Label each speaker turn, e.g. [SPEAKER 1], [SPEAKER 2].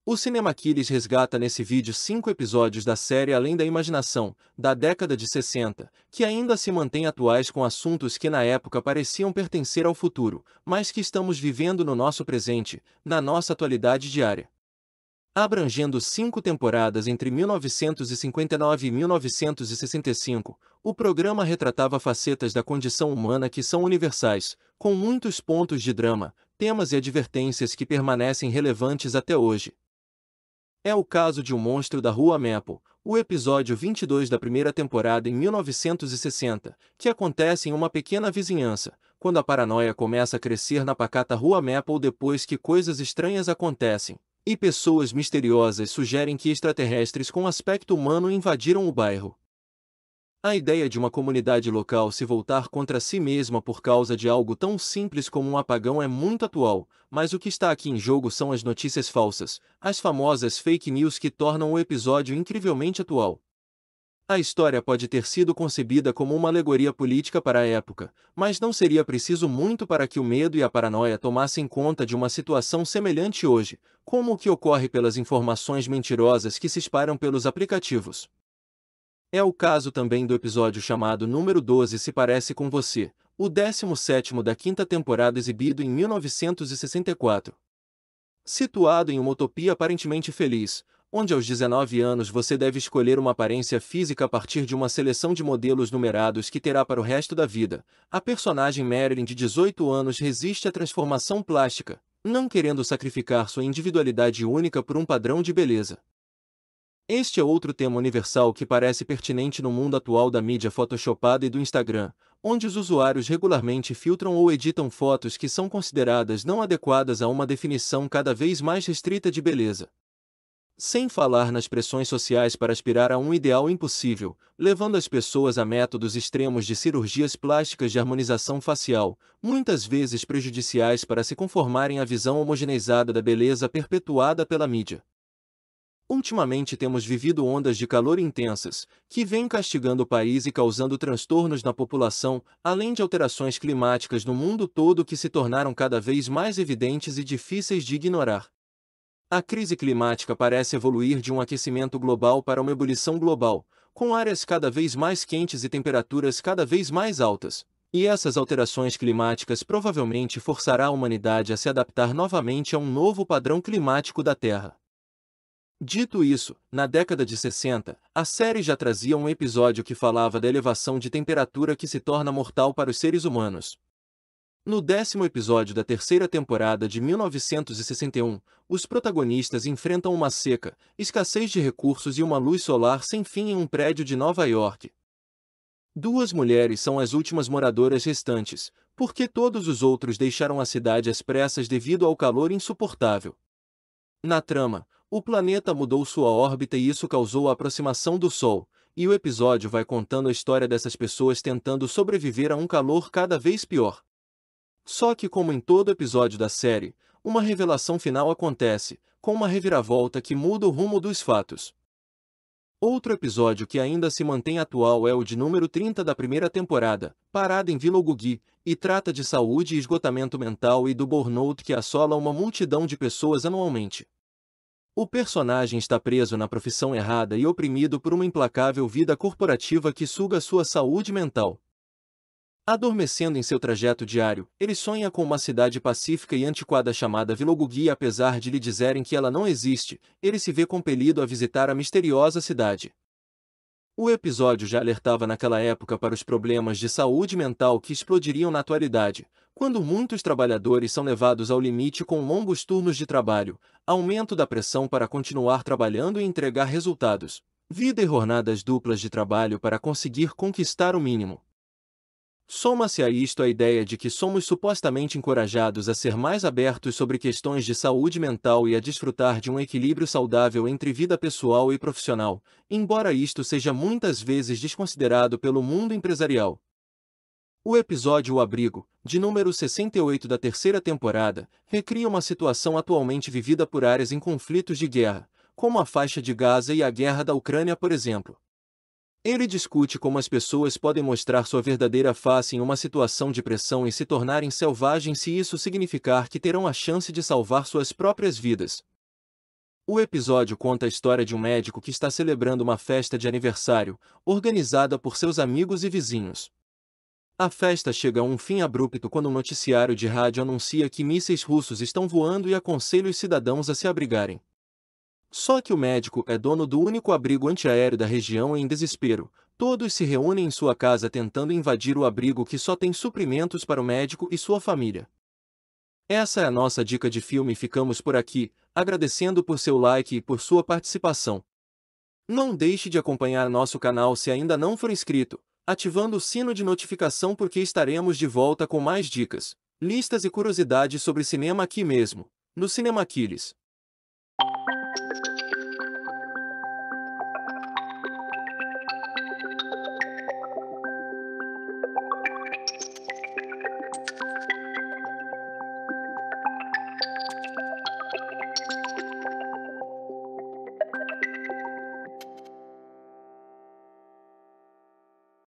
[SPEAKER 1] O Cinemaquiles resgata nesse vídeo 5 episódios da série Além da Imaginação, da década de 60, que ainda se mantêm atuais com assuntos que na época pareciam pertencer ao futuro, mas que estamos vivendo no nosso presente, na nossa atualidade diária. Abrangendo 5 temporadas entre 1959 e 1965, o programa retratava facetas da condição humana que são universais, com muitos pontos de drama, temas e advertências que permanecem relevantes até hoje. É o caso de O Monstro da Rua Maple, o episódio 22 da primeira temporada em 1960, que acontece em uma pequena vizinhança, quando a paranoia começa a crescer na pacata Rua Maple depois que coisas estranhas acontecem, e pessoas misteriosas sugerem que extraterrestres com aspecto humano invadiram o bairro. A ideia de uma comunidade local se voltar contra si mesma por causa de algo tão simples como um apagão é muito atual, mas o que está aqui em jogo são as notícias falsas, as famosas fake news que tornam o episódio incrivelmente atual. A história pode ter sido concebida como uma alegoria política para a época, mas não seria preciso muito para que o medo e a paranoia tomassem conta de uma situação semelhante hoje, como o que ocorre pelas informações mentirosas que se espalham pelos aplicativos. É o caso também do episódio chamado Número 12 Se Parece com Você, o 17º da quinta temporada exibido em 1964. Situado em uma utopia aparentemente feliz, onde aos 19 anos você deve escolher uma aparência física a partir de uma seleção de modelos numerados que terá para o resto da vida, a personagem Marilyn de 18 anos resiste à transformação plástica, não querendo sacrificar sua individualidade única por um padrão de beleza. Este é outro tema universal que parece pertinente no mundo atual da mídia photoshopada e do Instagram, onde os usuários regularmente filtram ou editam fotos que são consideradas não adequadas a uma definição cada vez mais restrita de beleza. Sem falar nas pressões sociais para aspirar a um ideal impossível, levando as pessoas a métodos extremos de cirurgias plásticas de harmonização facial, muitas vezes prejudiciais para se conformarem à visão homogeneizada da beleza perpetuada pela mídia. Ultimamente temos vivido ondas de calor intensas, que vêm castigando o país e causando transtornos na população, além de alterações climáticas no mundo todo que se tornaram cada vez mais evidentes e difíceis de ignorar. A crise climática parece evoluir de um aquecimento global para uma ebulição global, com áreas cada vez mais quentes e temperaturas cada vez mais altas. E essas alterações climáticas provavelmente forçará a humanidade a se adaptar novamente a um novo padrão climático da Terra. Dito isso, na década de 60, a série já trazia um episódio que falava da elevação de temperatura que se torna mortal para os seres humanos. No 10º episódio da terceira temporada de 1961, os protagonistas enfrentam uma seca, escassez de recursos e uma luz solar sem fim em um prédio de Nova York. Duas mulheres são as últimas moradoras restantes, porque todos os outros deixaram a cidade às pressas devido ao calor insuportável. Na trama, o planeta mudou sua órbita e isso causou a aproximação do Sol, e o episódio vai contando a história dessas pessoas tentando sobreviver a um calor cada vez pior. Só que, como em todo episódio da série, uma revelação final acontece, com uma reviravolta que muda o rumo dos fatos. Outro episódio que ainda se mantém atual é o de número 30 da primeira temporada, Parada em Vila Gugui, e trata de saúde e esgotamento mental e do burnout que assola uma multidão de pessoas anualmente. O personagem está preso na profissão errada e oprimido por uma implacável vida corporativa que suga sua saúde mental. Adormecendo em seu trajeto diário, ele sonha com uma cidade pacífica e antiquada chamada Vila Gugui e apesar de lhe dizerem que ela não existe, ele se vê compelido a visitar a misteriosa cidade. O episódio já alertava naquela época para os problemas de saúde mental que explodiriam na atualidade, quando muitos trabalhadores são levados ao limite com longos turnos de trabalho, aumento da pressão para continuar trabalhando e entregar resultados, vida e jornadas duplas de trabalho para conseguir conquistar o mínimo. Soma-se a isto a ideia de que somos supostamente encorajados a ser mais abertos sobre questões de saúde mental e a desfrutar de um equilíbrio saudável entre vida pessoal e profissional, embora isto seja muitas vezes desconsiderado pelo mundo empresarial. O episódio O Abrigo, de número 68 da terceira temporada, recria uma situação atualmente vivida por áreas em conflitos de guerra, como a faixa de Gaza e a guerra da Ucrânia, por exemplo. Ele discute como as pessoas podem mostrar sua verdadeira face em uma situação de pressão e se tornarem selvagens se isso significar que terão a chance de salvar suas próprias vidas. O episódio conta a história de um médico que está celebrando uma festa de aniversário, organizada por seus amigos e vizinhos. A festa chega a um fim abrupto quando um noticiário de rádio anuncia que mísseis russos estão voando e aconselha os cidadãos a se abrigarem. Só que o médico é dono do único abrigo antiaéreo da região e em desespero. Todos se reúnem em sua casa tentando invadir o abrigo que só tem suprimentos para o médico e sua família. Essa é a nossa dica de filme e ficamos por aqui, agradecendo por seu like e por sua participação. Não deixe de acompanhar nosso canal se ainda não for inscrito, ativando o sino de notificação porque estaremos de volta com mais dicas, listas e curiosidades sobre cinema aqui mesmo, no Cinemaquilles.